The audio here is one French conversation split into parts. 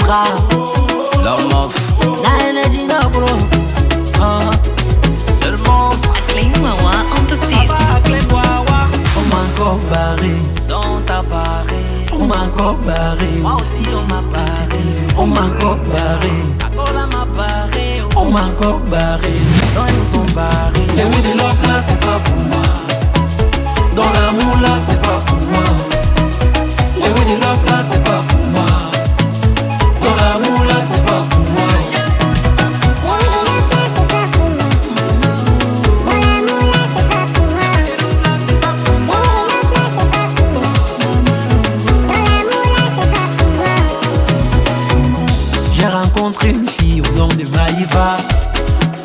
Tra, Love Off, na energy no bro. C'est le monstre. Clean Wawa on the beat. On m'a encore barré dans ta barré. On m'a encore barré. Moi aussi on m'a barré. On m'a encore barré. On m'a encore barré. Dans ils sont barrés. Les oui de love là c'est pas pour moi. Dans l'amour là c'est pas pour moi. Les oui de love là c'est pas pour moi. Dans l'amour là c'est pas pour moi. J'ai rencontré une fille au nom de Maïva.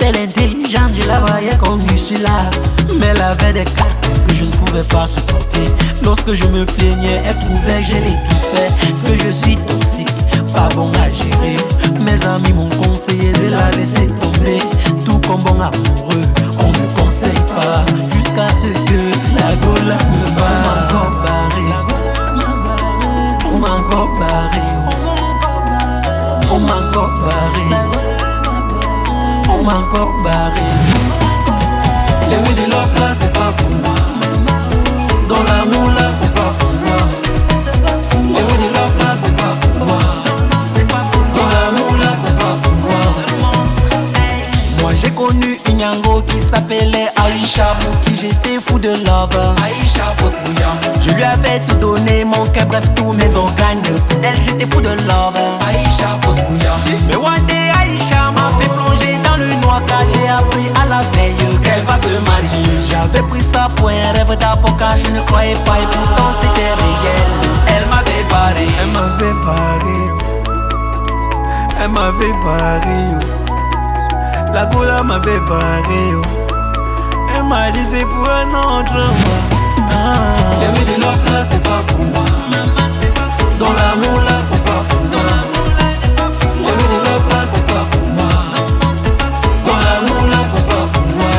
Elle est intelligente, je la voyais comme celui-là. Mais elle avait des cartes que je ne pouvais pas supporter. Lorsque je me plaignais, elle trouvait que je l'ai tout fait, que je suis toxique, pas bon à gérer. Mes amis m'ont conseillé de la laisser tomber. Tout comme bon amoureux, on ne conseille pas, jusqu'à ce que la gola me bat. On m'a encore barré. On m'a encore barré. On m'a encore barré. Les oui de love là c'est pas pour moi. Dans l'amour là c'est pas pour moi. Les oui de love là c'est pas pour moi. Dans l'amour là c'est pas pour moi. Moi j'ai connu une yango qui s'appelait Aïcha, pour qui j'étais fou de love. Aïcha Pokuya. Je lui avais tout donné, mon cœur, bref tous mes organes. Pour elle j'étais fou de love. Aïcha Pokuya. Mais one day Aïcha m'a fait plonger dans le noir, car j'ai appris à la veille qu'elle va se marier. J'avais pris ça pour un rêve d'avocat, je ne croyais pas et pourtant c'était réel. Elle m'avait barré. Elle m'avait barré. Elle m'avait barré. La gola m'avait barré. Elle m'a dit c'est pour un autre moi. Les oui de love là c'est pas pour moi. Dans l'amour là c'est pas pour moi. Les oui de love là c'est pas pour moi. Dans l'amour là c'est pas pour moi.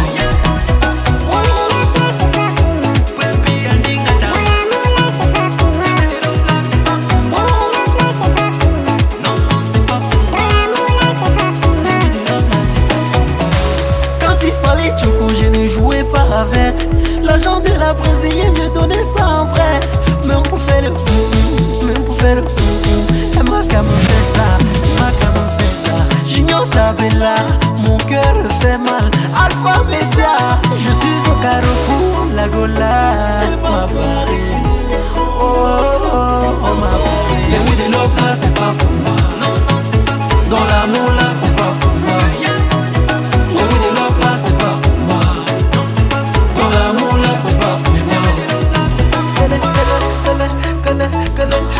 Quand il fallait Tchoukou, je ne jouais pas avec. L'argent de la brésilienne, je donnais ça en vrai. Même pour faire le même pour faire le elle m'a quand même fait ça, elle m'a quand même fait ça. Junior Tabella, mon cœur fait mal. Alpha Media, je suis au carrefour, la gola m'a barré. Oh, oh, oh, m'a barré. Les oui de love là c'est pas pour moi. Dans l'amour là c'est pas pour moi. Les oui de love là c'est pas pour moi. Dans l'amour là c'est pas pour moi.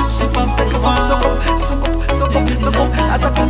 Sukum, sukum, sukum, sukum, sukum, sukum, sukum, sukum,